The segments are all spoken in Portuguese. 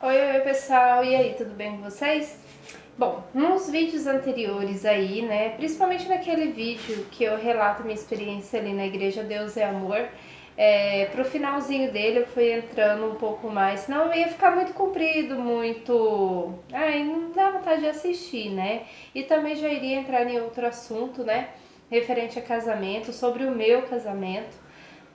Oi, pessoal, e aí, tudo bem com vocês? Bom, nos vídeos anteriores aí, né, principalmente naquele vídeo que eu relato minha experiência ali na Igreja Deus é Amor, pro finalzinho dele eu fui entrando um pouco mais, senão ia ficar muito comprido, muito... Ai, não dá vontade de assistir, né? E também já iria entrar em outro assunto, né, referente a casamento, sobre o meu casamento,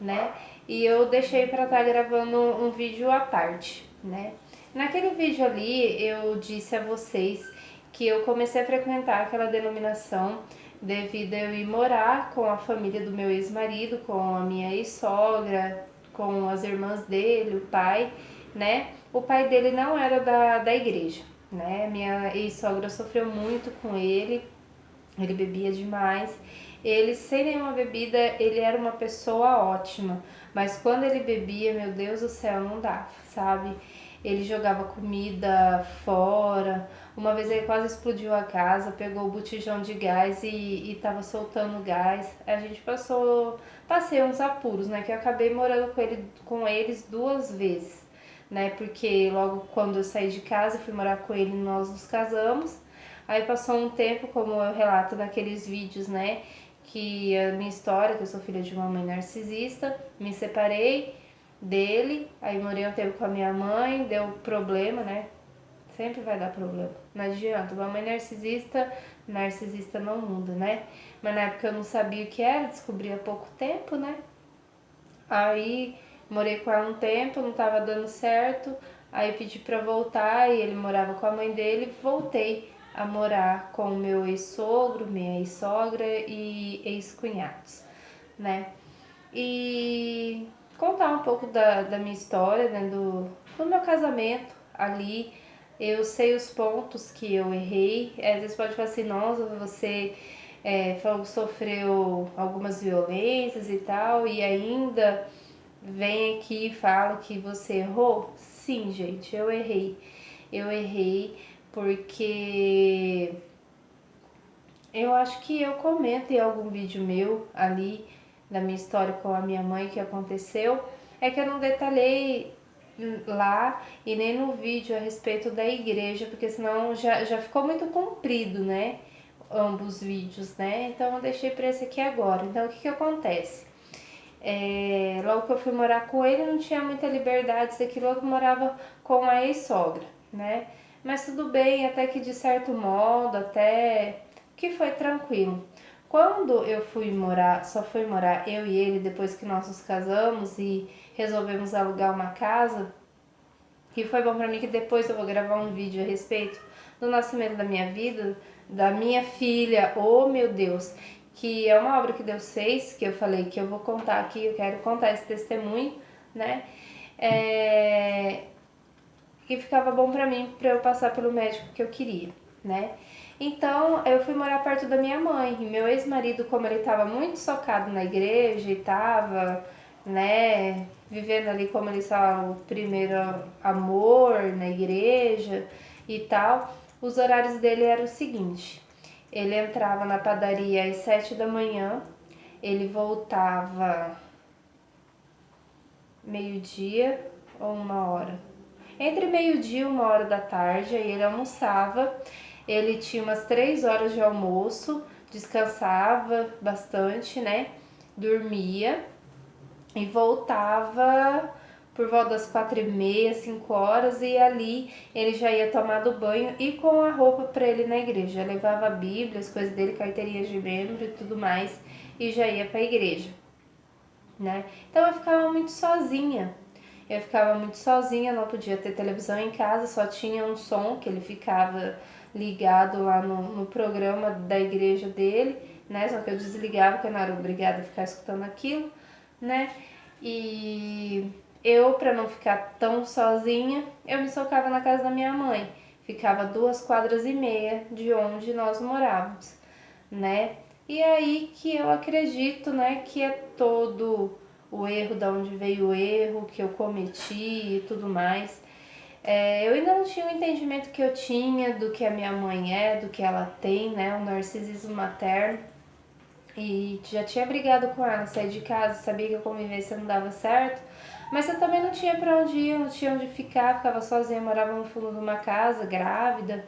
né? E eu deixei para estar gravando um vídeo à parte, né? Naquele vídeo ali eu disse a vocês que eu comecei a frequentar aquela denominação devido a eu ir morar com a família do meu ex-marido, com a minha ex-sogra, com as irmãs dele, o pai, né? O pai dele não era da igreja, né? Minha ex-sogra sofreu muito com ele bebia demais. Ele, sem nenhuma bebida, ele era uma pessoa ótima. Mas quando ele bebia, meu Deus do céu, não dava, sabe? Ele jogava comida fora. Uma vez ele quase explodiu a casa, pegou o botijão de gás e tava soltando gás. A gente passei uns apuros, né? Que eu acabei morando com eles 2 vezes, né? Porque logo quando eu saí de casa, fui morar com ele, nós nos casamos. Aí passou um tempo, como eu relato naqueles vídeos, né? Que a minha história, que eu sou filha de uma mãe narcisista, me separei dele, aí morei um tempo com a minha mãe, deu problema, né? Sempre vai dar problema. Não adianta. Uma mãe narcisista, narcisista não muda, né? Mas na época eu não sabia o que era, descobri há pouco tempo, né? Aí morei com ela um tempo, não tava dando certo. Aí pedi pra voltar e ele morava com a mãe dele. Voltei a morar com o meu ex-sogro, minha ex-sogra e ex-cunhados, né? E contar um pouco da minha história, né? Do meu casamento ali. Eu sei os pontos que eu errei. Às vezes pode falar assim, nossa, você falou que sofreu algumas violências e tal, e ainda vem aqui e fala que você errou. Sim, gente, eu errei. Eu errei porque eu acho que eu comento em algum vídeo meu ali da minha história com a minha mãe que aconteceu. É que eu não detalhei lá e nem no vídeo a respeito da igreja, porque senão já ficou muito comprido, né? Ambos os vídeos, né? Então eu deixei para esse aqui agora. Então o que acontece? Logo que eu fui morar com ele, não tinha muita liberdade, isso aqui logo morava com a ex-sogra, né? Mas tudo bem, até que de certo modo, até que foi tranquilo. Quando eu fui morar, só fui morar eu e ele depois que nós nos casamos e resolvemos alugar uma casa, que foi bom pra mim que depois eu vou gravar um vídeo a respeito do nascimento da minha vida, da minha filha, oh meu Deus, que é uma obra que Deus fez, que eu falei que eu vou contar aqui, eu quero contar esse testemunho, né? É, que ficava bom pra eu passar pelo médico que eu queria, né? Então eu fui morar perto da minha mãe. E meu ex-marido, como ele estava muito socado na igreja e estava, né, vivendo ali como ele estava o primeiro amor na igreja e tal, os horários dele eram o seguinte: ele entrava na padaria às 7 da manhã, ele voltava meio-dia ou 1 hora. Entre meio-dia e 1 hora da tarde, aí ele almoçava, ele tinha umas 3 horas de almoço, descansava bastante, né? Dormia e voltava por volta das 4h30, 5 horas, e ali ele já ia tomar do banho e com a roupa para ele na igreja. Levava a Bíblia, as coisas dele, carteirinha de membro e tudo mais, e já ia para a igreja, né? Então eu ficava muito sozinha. Eu ficava muito sozinha, não podia ter televisão em casa, só tinha um som que ele ficava ligado lá no programa da igreja dele, né? Só que eu desligava porque eu não era obrigada a ficar escutando aquilo, né? E eu, para não ficar tão sozinha, eu me socava na casa da minha mãe. Ficava 2 quadras e meia de onde nós morávamos, né? E aí que eu acredito, né, que é todo o erro, da onde veio o erro que eu cometi e tudo mais. Eu ainda não tinha o entendimento que eu tinha do que a minha mãe é, do que ela tem, né, o narcisismo materno. E já tinha brigado com ela, saí de casa, sabia que a convivência não dava certo, Mas eu também não tinha pra onde ir, não tinha onde ficar, ficava sozinha, morava no fundo de uma casa, grávida,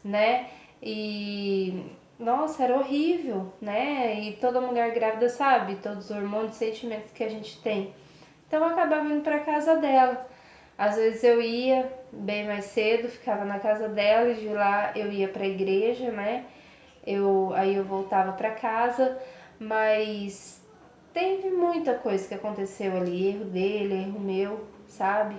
né? E nossa, era horrível, né? E toda mulher grávida sabe, todos os hormônios e sentimentos que a gente tem. Então eu acabava indo pra casa dela. Às vezes eu ia bem mais cedo, ficava na casa dela e de lá eu ia pra igreja, né? Aí eu voltava pra casa, mas teve muita coisa que aconteceu ali, erro dele, erro meu, sabe?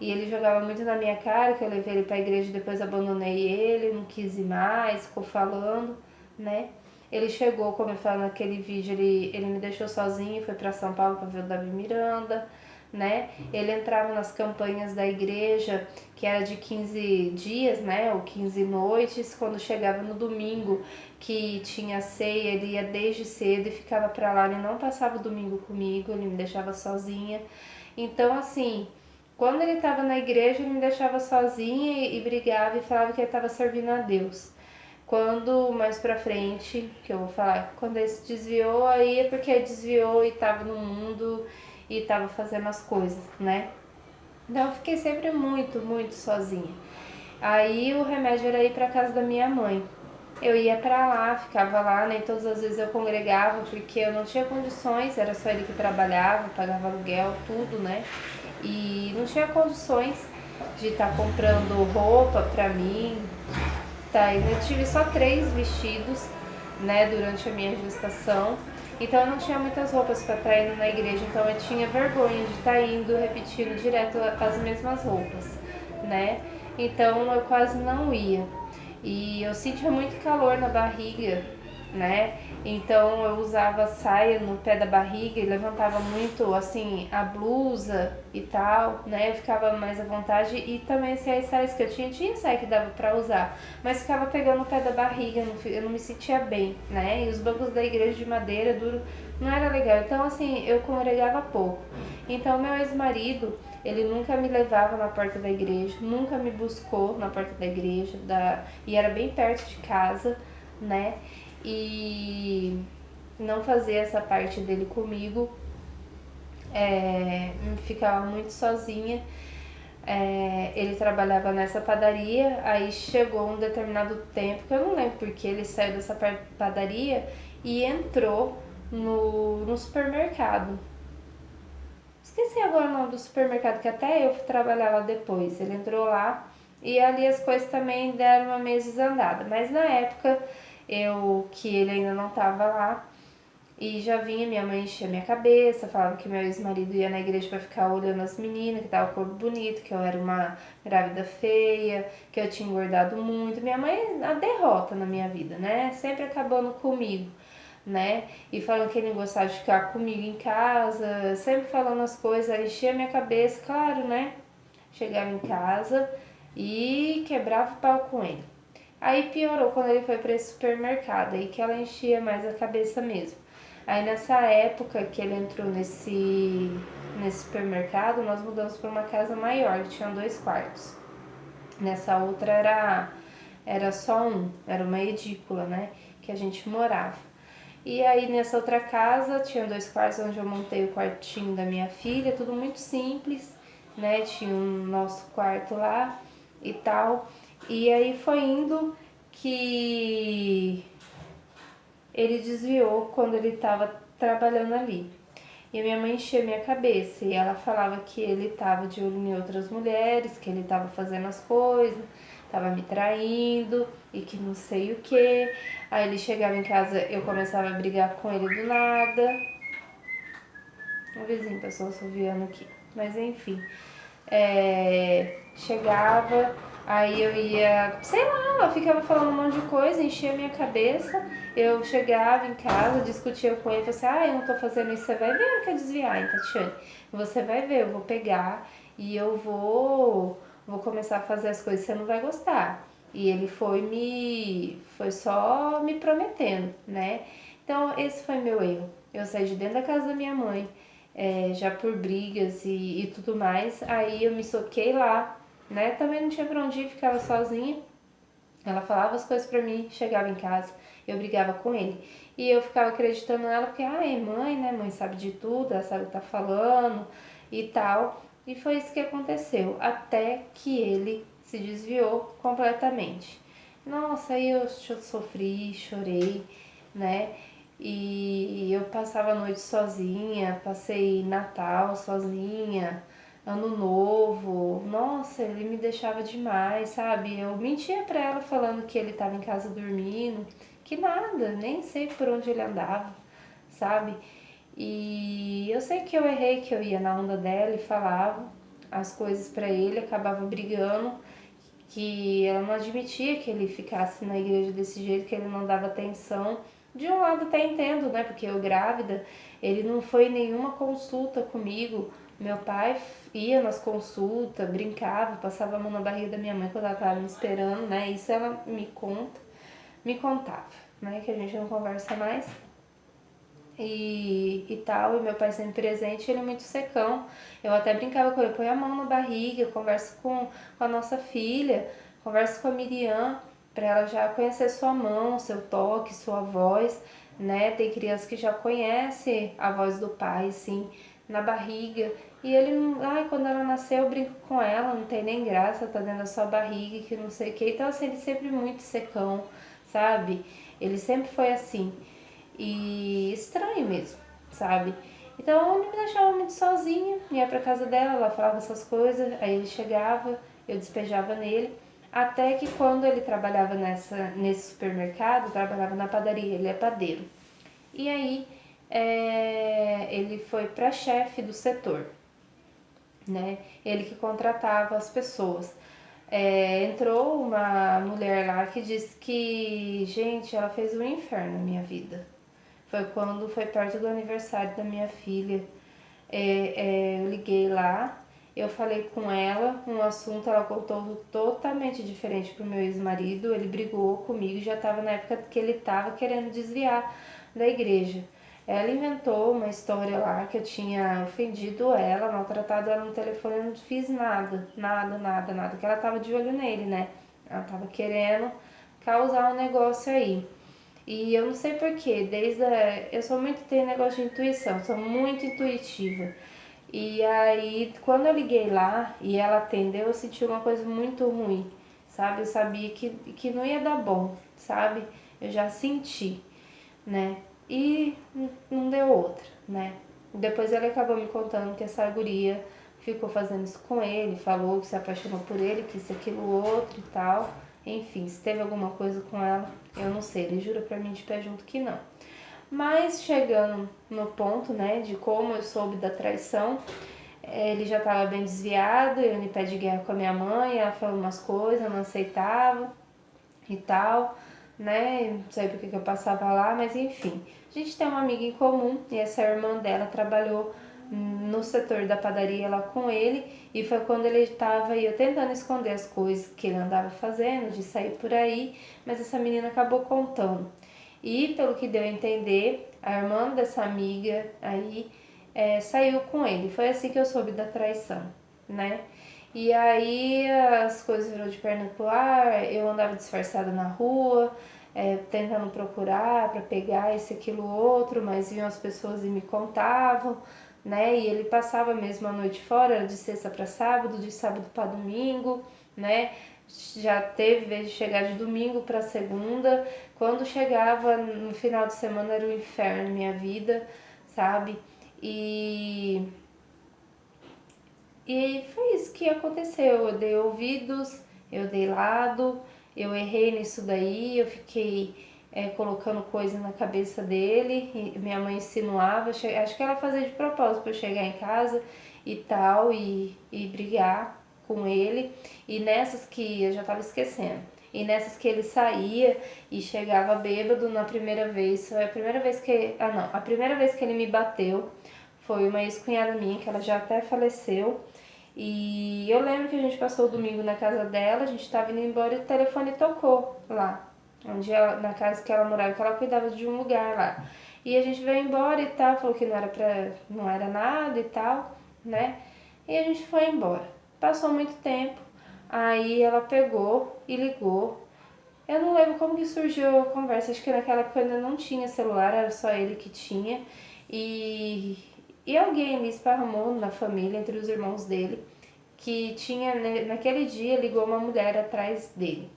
E ele jogava muito na minha cara, que eu levei ele pra igreja e depois abandonei ele, não quis ir mais, ficou falando, né? Ele chegou, como eu falo naquele vídeo, ele me deixou sozinho, foi pra São Paulo pra ver o Davi Miranda, né? Ele entrava nas campanhas da igreja, que era de 15 dias, né? Ou 15 noites, quando chegava no domingo, que tinha ceia, ele ia desde cedo e ficava pra lá, ele não passava o domingo comigo, ele me deixava sozinha. Então, assim, quando ele estava na igreja, ele me deixava sozinha e brigava e falava que ele estava servindo a Deus. Quando mais pra frente, que eu vou falar, quando ele se desviou, aí é porque ele desviou e tava no mundo e tava fazendo as coisas, né? Então eu fiquei sempre muito sozinha. Aí o remédio era ir pra casa da minha mãe. Eu ia pra lá, ficava lá, nem todas as vezes eu congregava, porque eu não tinha condições, era só ele que trabalhava, pagava aluguel, tudo, né? E não tinha condições de estar comprando roupa pra mim, tá? Eu tive só 3 vestidos, né, durante a minha gestação. Então eu não tinha muitas roupas para estar indo na igreja, então eu tinha vergonha de estar indo repetindo direto as mesmas roupas, né? Então eu quase não ia. E eu sentia muito calor na barriga, né? Então eu usava saia no pé da barriga e levantava muito assim a blusa e tal, né? Eu ficava mais à vontade e também se as saias que eu tinha saia que dava pra usar, mas ficava pegando o pé da barriga, eu não me sentia bem, né? E os bancos da igreja de madeira duro não era legal. Então assim, eu congregava pouco. Então meu ex-marido, ele nunca me levava na porta da igreja, nunca me buscou na porta da igreja, e era bem perto de casa, né? E não fazia essa parte dele comigo, ficava muito sozinha. Ele trabalhava nessa padaria, aí chegou um determinado tempo, que eu não lembro porque ele saiu dessa padaria e entrou no supermercado. Esqueci agora o nome do supermercado, que até eu fui trabalhar lá depois. Ele entrou lá e ali as coisas também deram uma meio desandada. Mas na época, que ele ainda não tava lá, e já vinha, minha mãe enchia minha cabeça, falava que meu ex-marido ia na igreja pra ficar olhando as meninas, que tava o corpo bonito, que eu era uma grávida feia, que eu tinha engordado muito. Minha mãe, a derrota na minha vida, né? Sempre acabando comigo, né? E falando que ele não gostava de ficar comigo em casa, sempre falando as coisas, enchia minha cabeça, claro, né? Chegava em casa e quebrava o pau com ele. Aí piorou quando ele foi para esse supermercado, aí que ela enchia mais a cabeça mesmo. Aí nessa época que ele entrou nesse supermercado, nós mudamos para uma casa maior, que tinha 2 quartos. Nessa outra era só um, era uma edícula, né, que a gente morava. E aí nessa outra casa tinha 2 quartos onde eu montei o quartinho da minha filha, tudo muito simples, né? Tinha um nosso quarto lá e tal. E aí foi indo que ele desviou quando ele estava trabalhando ali. E a minha mãe enchia minha cabeça e ela falava que ele estava de olho em outras mulheres, que ele estava fazendo as coisas, estava me traindo e que não sei o que. Aí ele chegava em casa, eu começava a brigar com ele do nada. Um vizinho, pessoal, assoviando aqui. Mas enfim, chegava, aí eu ia, sei lá, eu ficava falando um monte de coisa, enchia a minha cabeça. Eu chegava em casa, discutia com ele, falei assim, eu não tô fazendo isso, você vai ver que eu desviar, hein, Tatiane? Você vai ver, eu vou pegar e eu vou começar a fazer as coisas que você não vai gostar. E ele foi só me prometendo, né? Então esse foi meu erro. Eu saí de dentro da casa da minha mãe, já por brigas e tudo mais. Aí eu me soquei lá, né? Também não tinha pra onde ir, ficava sozinha. Ela falava as coisas pra mim, chegava em casa, eu brigava com ele. E eu ficava acreditando nela porque, é mãe, né? Mãe sabe de tudo, ela sabe o que tá falando e tal. E foi isso que aconteceu, até que ele se desviou completamente. Nossa, aí eu sofri, chorei, né? E eu passava a noite sozinha, passei Natal sozinha, Ano Novo. Nossa, ele me deixava demais, sabe? Eu mentia pra ela falando que ele tava em casa dormindo, que nada, nem sei por onde ele andava, sabe? E eu sei que eu errei, que eu ia na onda dela e falava as coisas pra ele, acabava brigando, que ela não admitia que ele ficasse na igreja desse jeito, que ele não dava atenção. De um lado até entendo, né? Porque eu grávida, ele não foi em nenhuma consulta comigo. Meu pai ia nas consultas, brincava, passava a mão na barriga da minha mãe quando ela estava me esperando, né? Isso ela me contava, né? Que a gente não conversa mais e tal, e meu pai sempre presente, ele é muito secão. Eu até brincava com ele, põe a mão na barriga, converso com a nossa filha, converso com a Miriam, para ela já conhecer sua mão, seu toque, sua voz, né? Tem criança que já conhece a voz do pai, assim, na barriga. E ele, ai, quando ela nasceu, eu brinco com ela, não tem nem graça, tá dentro da sua barriga, que não sei o que. Então, assim, ele sempre muito secão, sabe? Ele sempre foi assim e estranho mesmo, sabe? Então ele me deixava muito sozinha, ia pra casa dela, ela falava essas coisas, aí ele chegava, eu despejava nele, até que quando ele trabalhava nesse supermercado, trabalhava na padaria, ele é padeiro. E aí ele foi pra chefe do setor, né? Ele que contratava as pessoas. Entrou uma mulher lá que disse que, gente, ela fez um inferno na minha vida. Foi quando foi perto do aniversário da minha filha. Eu liguei lá, eu falei com ela, um assunto, ela contou totalmente diferente pro meu ex-marido. Ele brigou comigo, já estava na época que ele estava querendo desviar da igreja. Ela inventou uma história lá que eu tinha ofendido ela, maltratado ela no telefone, eu não fiz nada, nada, nada, nada, que ela tava de olho nele, né? Ela tava querendo causar um negócio aí. E eu não sei porquê, eu sou muito, tenho negócio de intuição, sou muito intuitiva. E aí, quando eu liguei lá e ela atendeu, eu senti uma coisa muito ruim, sabe? Eu sabia que não ia dar bom, sabe? Eu já senti, né? E não deu outra, né? Depois ele acabou me contando que essa guria ficou fazendo isso com ele, falou que se apaixonou por ele, que isso, aquilo, outro e tal. Enfim, se teve alguma coisa com ela, eu não sei. Ele jura pra mim de pé junto que não. Mas chegando no ponto, né, de como eu soube da traição, ele já estava bem desviado, eu em pé de guerra com a minha mãe, ela falou umas coisas, eu não aceitava e tal, né? Não sei porque que eu passava lá, mas enfim. A gente tem uma amiga em comum e essa irmã dela trabalhou no setor da padaria lá com ele e foi quando ele estava eu tentando esconder as coisas que ele andava fazendo, de sair por aí, mas essa menina acabou contando. E pelo que deu a entender, a irmã dessa amiga aí saiu com ele. Foi assim que eu soube da traição, né? E aí as coisas virou de perna pro ar, eu andava disfarçada na rua, tentando procurar para pegar esse, aquilo, outro, mas iam as pessoas e me contavam, né? E ele passava mesmo a noite fora, era de sexta para sábado, de sábado para domingo, né? Já teve vez de chegar de domingo para segunda. Quando chegava no final de semana era um inferno na minha vida, sabe? E e foi isso que aconteceu. Eu dei ouvidos, eu dei lado, eu errei nisso daí, eu fiquei colocando coisa na cabeça dele. E minha mãe insinuava, acho que ela fazia de propósito para eu chegar em casa e tal, e brigar com ele. E nessas que eu já tava esquecendo. E nessas que ele saía e chegava bêbado na primeira vez, foi a primeira vez que. Ah, não, a primeira vez que ele me bateu foi uma ex-cunhada minha, que ela já até faleceu. E eu lembro que a gente passou o domingo na casa dela, a gente estava indo embora e o telefone tocou lá, na casa que ela morava, que ela cuidava de um lugar lá. E a gente veio embora e tal, falou que não era nada e tal, né? E a gente foi embora. Passou muito tempo, aí ela pegou e ligou. Eu não lembro como que surgiu a conversa, acho que naquela época ainda não tinha celular, era só ele que tinha. E E alguém ali esparramou na família, entre os irmãos dele, que tinha, naquele dia, ligou uma mulher atrás dele,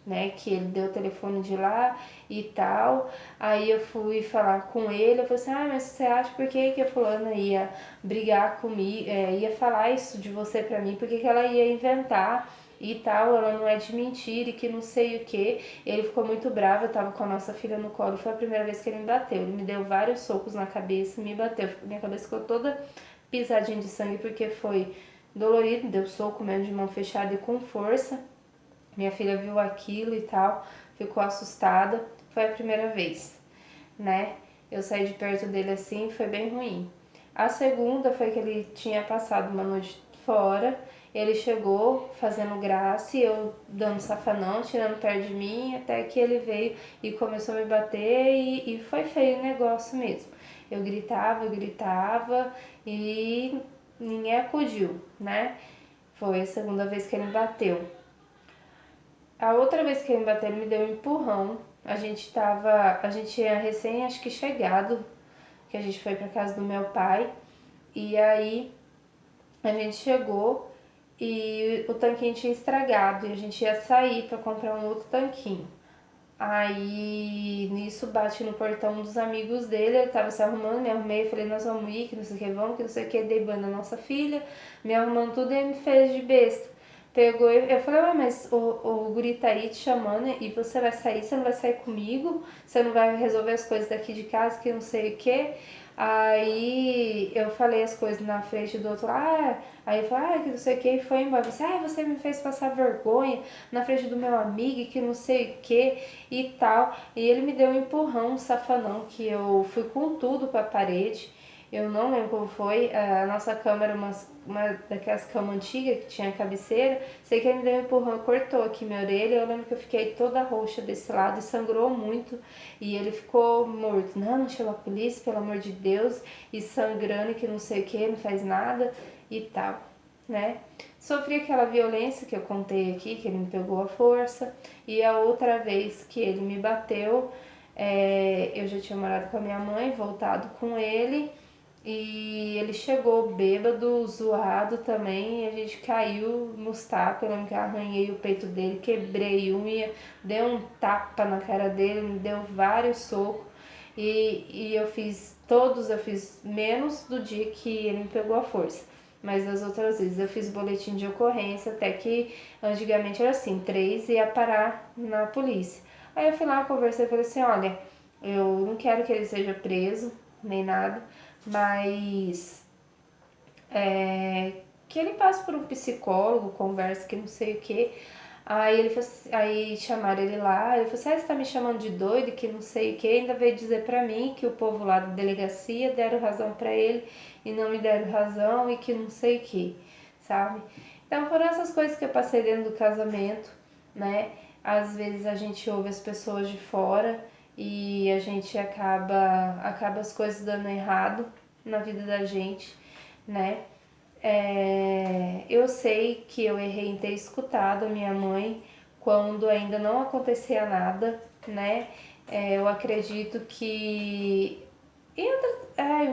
né? Que ele deu o telefone de lá e tal. Aí eu fui falar com ele, eu falei assim, mas você acha por que a fulana ia brigar comigo, ia falar isso de você pra mim, por que ela ia inventar e tal, ela não é de mentira e que não sei o que. Ele ficou muito bravo, eu tava com a nossa filha no colo, foi a primeira vez que ele me bateu. Ele me deu vários socos na cabeça, me bateu, minha cabeça ficou toda pisadinha de sangue porque foi dolorido, deu soco mesmo de mão fechada e com força. Minha filha viu aquilo e tal, ficou assustada. Foi a primeira vez, né? Eu saí de perto dele assim, foi bem ruim. A segunda foi que ele tinha passado uma noite fora, ele chegou fazendo graça e eu dando safanão, tirando perto de mim, até que ele veio e começou a me bater e foi feio o negócio mesmo. Eu gritava e ninguém acudiu, né? Foi a segunda vez que ele me bateu. A outra vez que ele me bateu, ele me deu um empurrão. A gente tinha recém, acho que chegado, que a gente foi pra casa do meu pai. E aí a gente chegou e o tanquinho tinha estragado e a gente ia sair pra comprar um outro tanquinho. Aí nisso bate no portão dos amigos dele, ele tava se arrumando, me arrumei, falei, nós vamos ir, que não sei o que, vamos, que não sei o que, dei banho na nossa filha, me arrumando tudo e ele me fez de besta. Pegou e eu falei, mas o guri tá aí te chamando e você vai sair, você não vai sair comigo, você não vai resolver as coisas daqui de casa, que não sei o que. Aí eu falei as coisas na frente do outro, aí ele falou, que não sei o que, e foi embora. Você me fez passar vergonha na frente do meu amigo, que não sei o que e tal. E ele me deu um empurrão, um safanão, que eu fui com tudo pra parede. Eu não lembro como foi. A nossa cama era uma daquelas camas antigas que tinha cabeceira. Sei que ele me deu um empurrão, cortou aqui minha orelha. Eu lembro que eu fiquei toda roxa desse lado e sangrou muito. E ele ficou morto. Não chama a polícia, pelo amor de Deus. E sangrando e que não sei o que, não faz nada e tal, né? Sofri aquela violência que eu contei aqui, que ele me pegou à força. E a outra vez que ele me bateu, eu já tinha morado com a minha mãe, voltado com ele. E ele chegou bêbado, zoado também, e a gente caiu nos tapas. Eu lembro que eu arranhei o peito dele, quebrei unha, dei um tapa na cara dele, me deu vários socos. E eu fiz menos do dia que ele me pegou à força. Mas as outras vezes eu fiz boletim de ocorrência, até que antigamente era assim, 3 ia parar na polícia. Aí eu fui lá, conversei e falei assim, olha, eu não quero que ele seja preso, nem nada, mas que ele passe por um psicólogo, converse que não sei o que. Aí ele aí chamaram ele lá, ele falou assim, você tá me chamando de doido, que não sei o que, ainda veio dizer pra mim que o povo lá da delegacia deram razão pra ele e não me deram razão e que não sei o que, sabe? Então foram essas coisas que eu passei dentro do casamento, né? Às vezes a gente ouve as pessoas de fora e a gente acaba as coisas dando errado na vida da gente, né? Eu sei que eu errei em ter escutado a minha mãe quando ainda não acontecia nada, né? Eu acredito que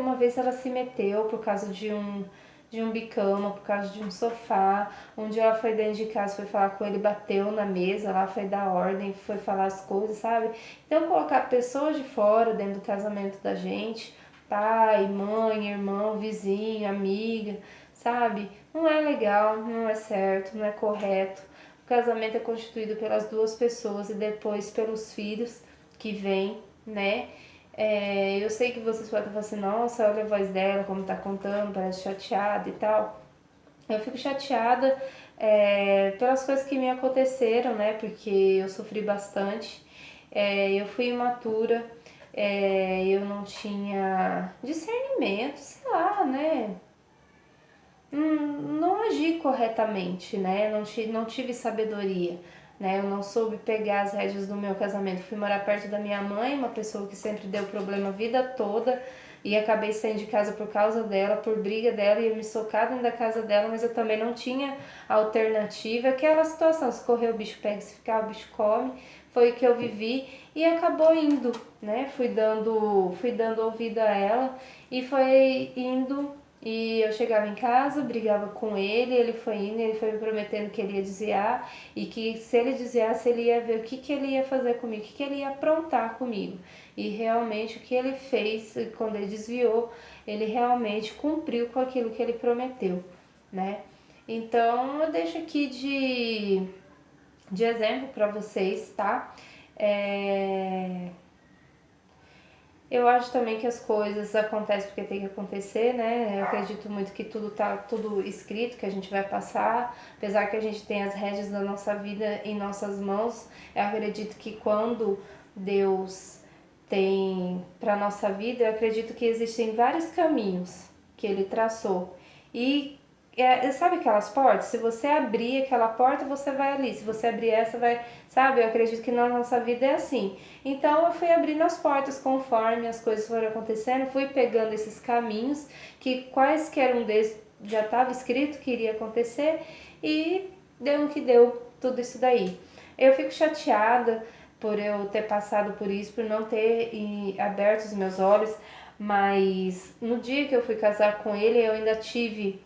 uma vez ela se meteu por causa de um bicama, por causa de um sofá. Um dia ela foi dentro de casa, foi falar com ele, bateu na mesa, lá foi dar ordem, foi falar as coisas, sabe? Então colocar pessoas de fora dentro do casamento da gente, pai, mãe, irmão, vizinho, amiga, sabe? Não é legal, não é certo, não é correto. O casamento é constituído pelas duas pessoas e depois pelos filhos que vêm, né? Eu sei que vocês podem falar assim, nossa, olha a voz dela, como tá contando, parece chateada e tal. Eu fico chateada pelas coisas que me aconteceram, né? Porque eu sofri bastante. Eu fui imatura, eu não tinha discernimento, sei lá, né? Não agi corretamente, né? Não tive sabedoria, né? Eu não soube pegar as rédeas do meu casamento. Fui morar perto da minha mãe, uma pessoa que sempre deu problema a vida toda, e acabei saindo de casa por causa dela, por briga dela, ia me socar dentro da casa dela, mas eu também não tinha alternativa. Aquela situação, se correr o bicho pega, se ficar o bicho come, foi o que eu vivi e acabou indo, né? Fui dando ouvido a ela e foi indo. E eu chegava em casa, brigava com ele foi indo, ele foi me prometendo que ele ia desviar e que se ele desviasse, ele ia ver o que ele ia fazer comigo, o que ele ia aprontar comigo. E realmente o que ele fez, quando ele desviou, ele realmente cumpriu com aquilo que ele prometeu, né? Então eu deixo aqui de exemplo para vocês, tá? Eu acho também que as coisas acontecem porque tem que acontecer, né? Eu acredito muito que tudo tá tudo escrito, que a gente vai passar, apesar que a gente tem as rédeas da nossa vida em nossas mãos. Eu acredito que quando Deus tem para nossa vida, eu acredito que existem vários caminhos que ele traçou. E sabe aquelas portas? Se você abrir aquela porta, você vai ali. Se você abrir essa, vai. Sabe? Eu acredito que na nossa vida é assim. Então eu fui abrindo as portas conforme as coisas foram acontecendo, fui pegando esses caminhos, que quaisquer um deles já estava escrito que iria acontecer, e deu no que deu tudo isso daí. Eu fico chateada por eu ter passado por isso, por não ter aberto os meus olhos, mas no dia que eu fui casar com ele, eu tive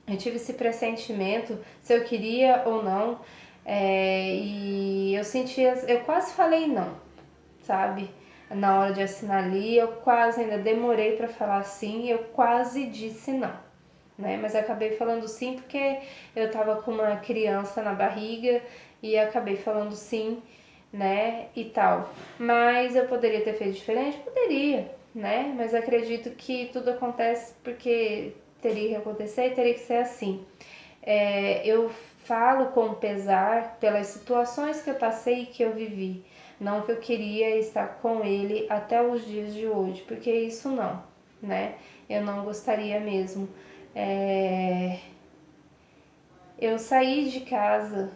esse pressentimento, se eu queria ou não, e eu sentia, eu quase falei não, sabe? Na hora de assinar ali, eu quase ainda demorei para falar sim, eu quase disse não, né? Mas acabei falando sim porque eu tava com uma criança na barriga e acabei falando sim, né? E tal. Mas eu poderia ter feito diferente? Poderia, né? Mas acredito que tudo acontece porque teria que acontecer e teria que ser assim. Eu falo com pesar pelas situações que eu passei e que eu vivi. Não que eu queria estar com ele até os dias de hoje, porque isso não, né? Eu não gostaria mesmo. Eu saí de casa,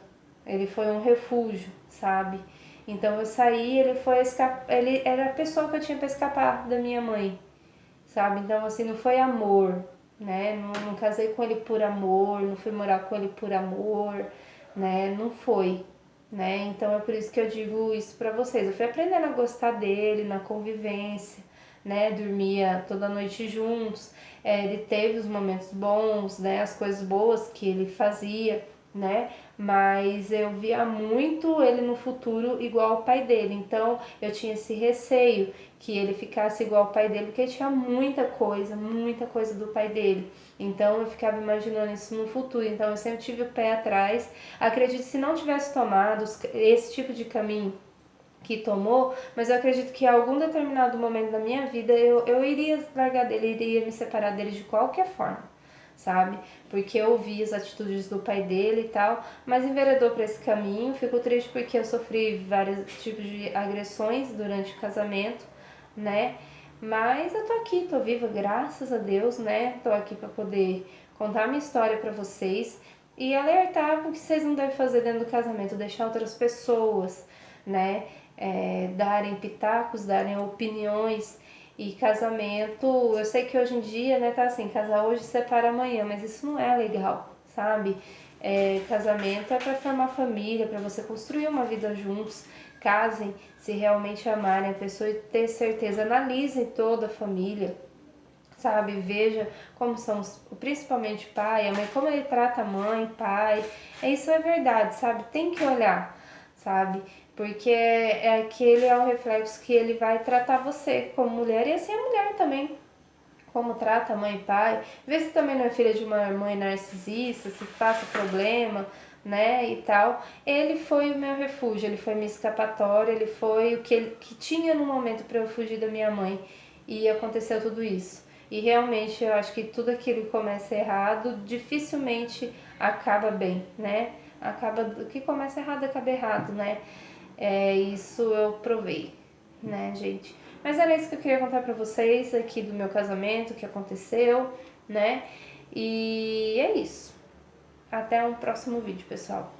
ele foi um refúgio, sabe? Então eu saí, ele era a pessoa que eu tinha para escapar da minha mãe, sabe? Então, assim, não foi amor, né? Não casei com ele por amor, não fui morar com ele por amor, né? Não foi, né? Então é por isso que eu digo isso pra vocês. Eu fui aprendendo a gostar dele na convivência, né? Dormia toda noite juntos. Ele teve os momentos bons, né? As coisas boas que ele fazia, né? Mas eu via muito ele no futuro igual ao pai dele. Então eu tinha esse receio que ele ficasse igual ao pai dele, porque ele tinha muita coisa do pai dele. Então eu ficava imaginando isso no futuro. Então eu sempre tive o pé atrás. Acredito que se não tivesse tomado esse tipo de caminho que tomou, mas eu acredito que em algum determinado momento da minha vida eu iria largar dele, iria me separar dele de qualquer forma, sabe? Porque eu vi as atitudes do pai dele e tal, mas enveredou para esse caminho. Fico triste porque eu sofri vários tipos de agressões durante o casamento, né? Mas eu tô aqui, tô viva, graças a Deus, né? Tô aqui para poder contar minha história para vocês e alertar o que vocês não devem fazer dentro do casamento, deixar outras pessoas, né? Darem pitacos, darem opiniões. E casamento, eu sei que hoje em dia, né, tá assim, casar hoje separa amanhã, mas isso não é legal, sabe? Casamento é para formar família, para você construir uma vida juntos. Casem se realmente amarem a pessoa e ter certeza. Analisem toda a família, sabe? Veja como são, principalmente pai, a mãe, como ele trata a mãe, pai. Isso é verdade, sabe? Tem que olhar, sabe? Porque aquele é o reflexo que ele vai tratar você como mulher e assim a mulher também. Como trata a mãe e pai, vê se também não é filha de uma mãe narcisista, se passa problema, né, e tal. Ele foi o meu refúgio, ele foi minha escapatória, ele foi o que tinha no momento para eu fugir da minha mãe. E aconteceu tudo isso. E realmente eu acho que tudo aquilo que começa errado dificilmente acaba bem, né? O que começa errado acaba errado, né? Isso eu provei, né, gente? Mas era isso que eu queria contar pra vocês aqui do meu casamento, que aconteceu, né? E é isso. Até um próximo vídeo, pessoal.